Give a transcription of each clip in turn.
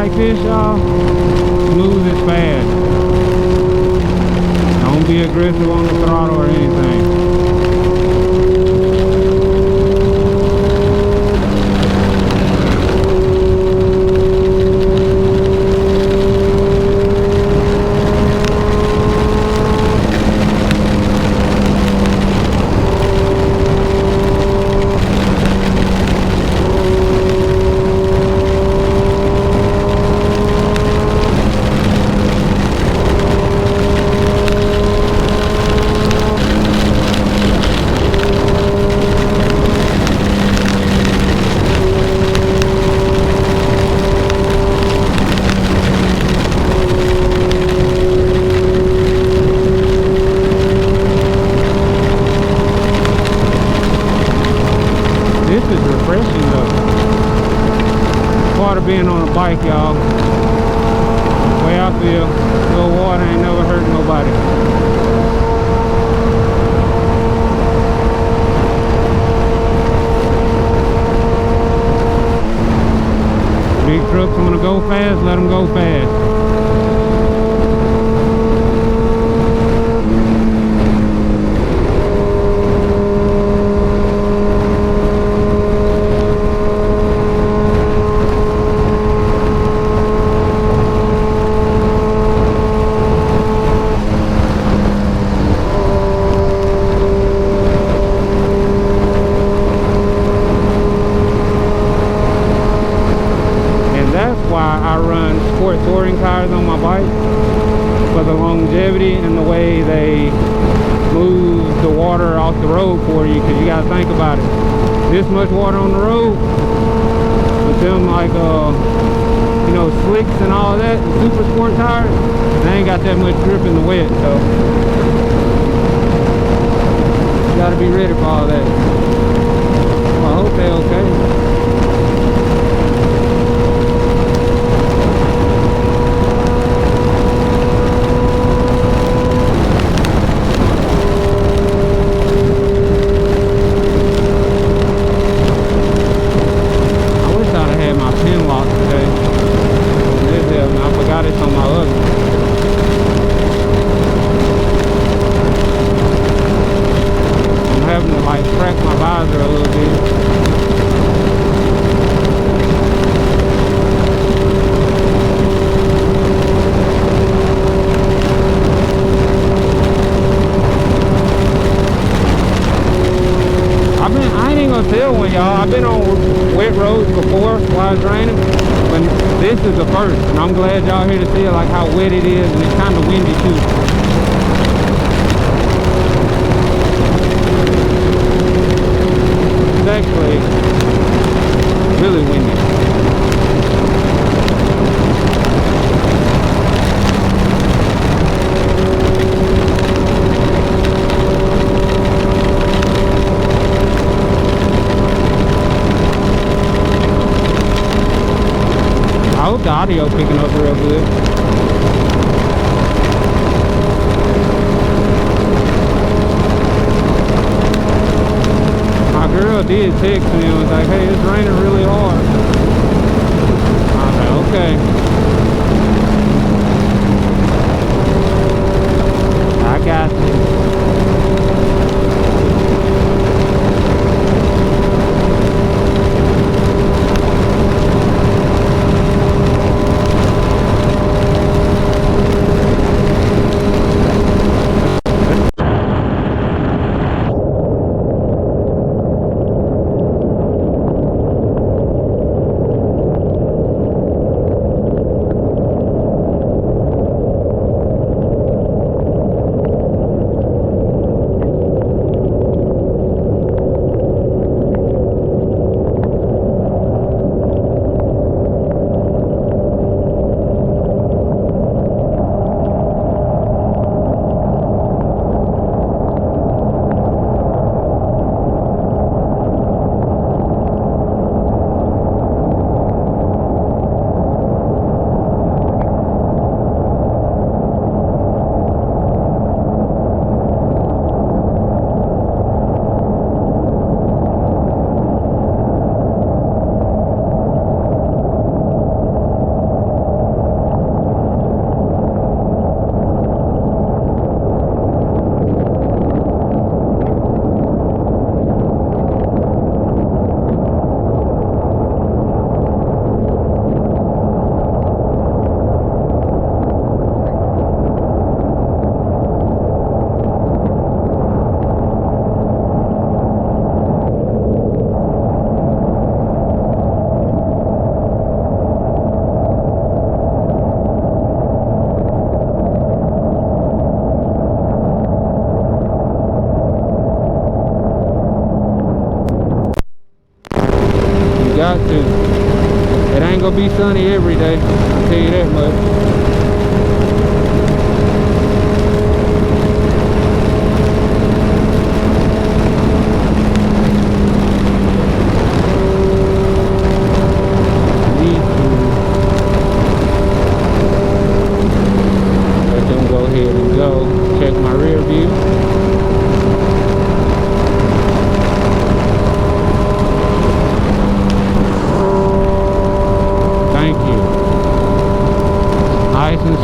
like this, y'all, smooth is fast. Don't be aggressive on the throttle or anything. This is refreshing though. Part of being on a bike, y'all. The way I feel, a little water ain't never hurt nobody. Big trucks want to go fast, let them go fast. I run sport touring tires on my bike for the longevity and the way they move the water off the road for you, because you got to think about it. This much water on the road with them, like you know, slicks and all that, the super sport tires, they ain't got that much grip in the wet, so you got to be ready for all that. Well, I hope they're okay. Y'all, I've been on wet roads before while it's raining, but this is the first, and I'm glad y'all here to see like how wet it is, and it's kind of windy too. It's actually really windy. I hope the audio picking up real good. My girl did text me and was like, hey, it's raining really hard. I was like, okay. I got you. got to. It ain't gonna be sunny every day, I'll tell you that much.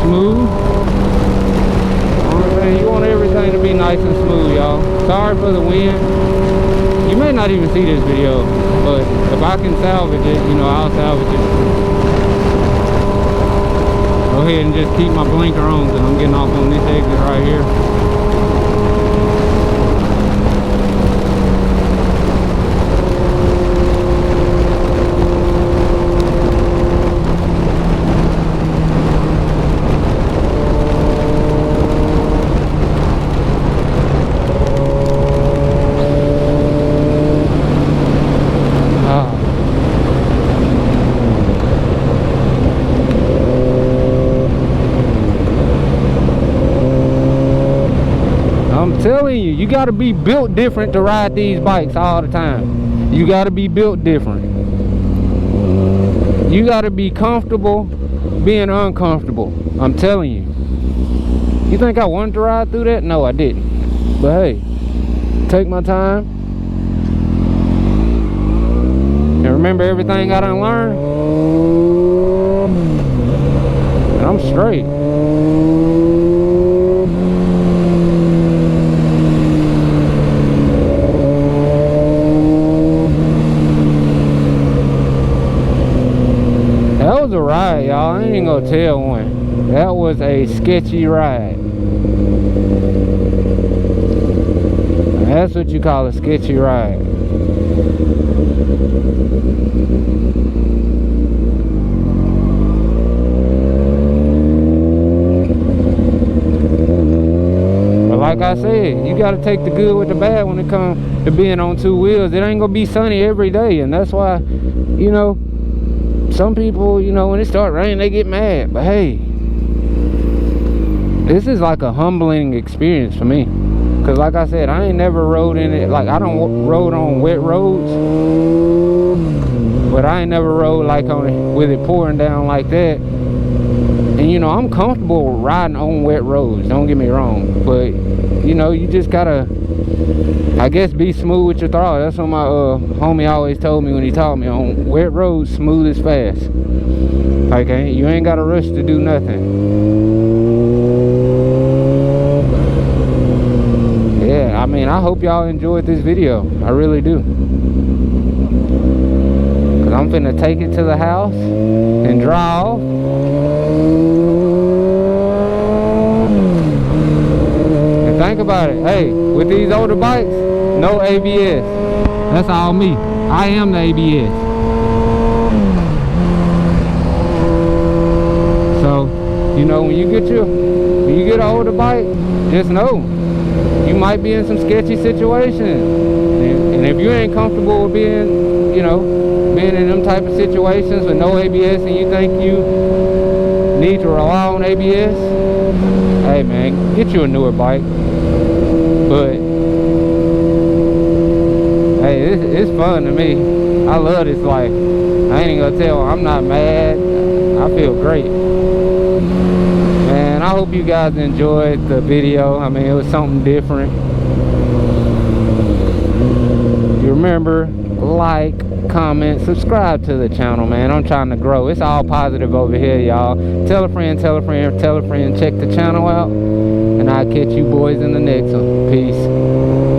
Smooth. You want everything to be nice and smooth, y'all. Sorry for the wind. You may not even see this video, but if I can salvage it, you know, I'll salvage it. Go ahead and just keep my blinker on, because I'm getting off on this exit right here. Telling you, you got to be built different to ride these bikes all the time. You got to be built different. You got to be comfortable being uncomfortable. I'm telling you. You think I wanted to ride through that? No, I didn't. But hey, take my time and remember everything I done learned, and I'm straight. That was a ride, y'all. I ain't gonna tell one. That was a sketchy ride. That's what you call a sketchy ride. But like I said, you gotta take the good with the bad when it comes to being on two wheels. It ain't gonna be sunny every day, and that's why, you know, some people, you know, when it starts raining, they get mad. But hey, this is like a humbling experience for me. Because like I said, I ain't never rode in it. Like, I don't rode on wet roads. But I ain't never rode like on it with it pouring down like that. And, you know, I'm comfortable riding on wet roads. Don't get me wrong. But, you know, you just gotta, I guess, be smooth with your throttle. That's what my homie always told me when he taught me. On wet roads, smooth is fast. Like, you ain't got to rush to do nothing. Yeah, I mean, I hope y'all enjoyed this video. I really do. Because I'm finna take it to the house and dry off. And think about it. Hey, with these older bikes, no ABS. That's all me. I am the ABS. So, you know, when you get an older bike, just know you might be in some sketchy situations. And if you ain't comfortable with being, you know, being in them type of situations with no ABS, and you think you need to rely on ABS, hey man, get you a newer bike. But hey, it's fun to me. I love this life. I ain't gonna tell, I'm not mad. I feel great. Man, I hope you guys enjoyed the video. I mean, it was something different. You remember, like, comment, subscribe to the channel, man. I'm trying to grow. It's all positive over here, y'all. Tell a friend, tell a friend, tell a friend. Check the channel out. And I'll catch you boys in the next one. Peace.